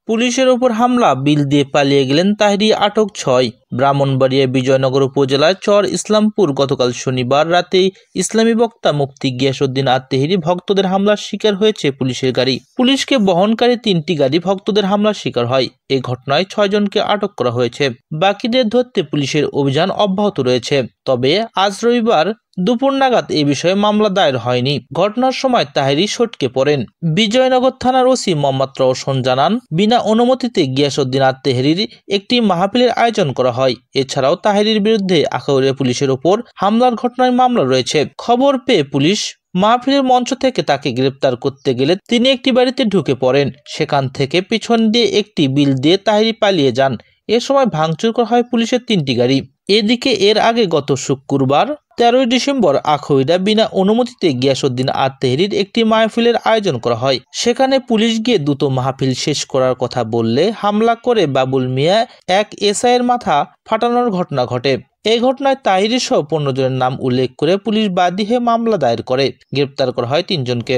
পুলিশের ওপর হামলা, বিল দিয়ে পালিয়ে গেলেন তাহেরি, আটক 6। ব্রাহ্মণবাড়িয়া বিজয়নগর উপজেলার চর ইসলামপুর গতকাল শনিবার রাতে ইসলামী বক্তা মুফতি গিয়াসউদ্দিন আত-তাহেরি ভক্তদের হামলার শিকার হয়েছে পুলিশের গাড়ি। পুলিশকে বহনকারী 3টি গাড়ি ভক্তদের হামলার শিকার হয়। এই ঘটনায় 6 জনকে আটক করা হয়েছে। বাকিদের ধরতে পুলিশের অভিযান অব্যাহত রয়েছে। তবে আজ রবিবার দুপুর নাগাদ এ বিষয়ে মামলা দায়ের হয়নি। ঘটনার সময় তাহেরি সটকে পড়েন। বিজয়নগর থানার ওসি মোহাম্মদ রওশন জানান, বিনা অনুমতিতে গিয়াসউদ্দিন আত-তাহেরির একটি মাহফিলের আয়োজন করা হয়। এছাড়াও তাহেরির বিরুদ্ধে আখাউড়িয়া পুলিশের ওপর হামলার ঘটনায় মামলা রয়েছে। খবর পেয়ে পুলিশ মাহফিলের মঞ্চ থেকে তাকে গ্রেপ্তার করতে গেলে তিনি একটি বাড়িতে ঢুকে পড়েন। সেখান থেকে পিছন দিয়ে একটি বিল দিয়ে তাহেরি পালিয়ে যান। এ সময় ভাঙচুর করা হয় পুলিশের 3টি গাড়ি। এদিকে এর আগে গত শুক্রবার 13 ডিসেম্বর আখাউড়া বিনা অনুমতিতে গিয়াসউদ্দিন আত-তাহেরির একটি মাহফিলের আয়োজন করা হয়। সেখানে পুলিশ গিয়ে দ্রুত মাহফিল শেষ করার কথা বললে হামলা করে বাবুল মিয়া এক এসআইয়ের মাথা ফাটানোর ঘটনা ঘটে। এই ঘটনায় তাহেরি সহ 15 জনের নাম উল্লেখ করে পুলিশ বাদী হয়ে মামলা দায়ের করে। গ্রেপ্তার করা হয় 3 জনকে।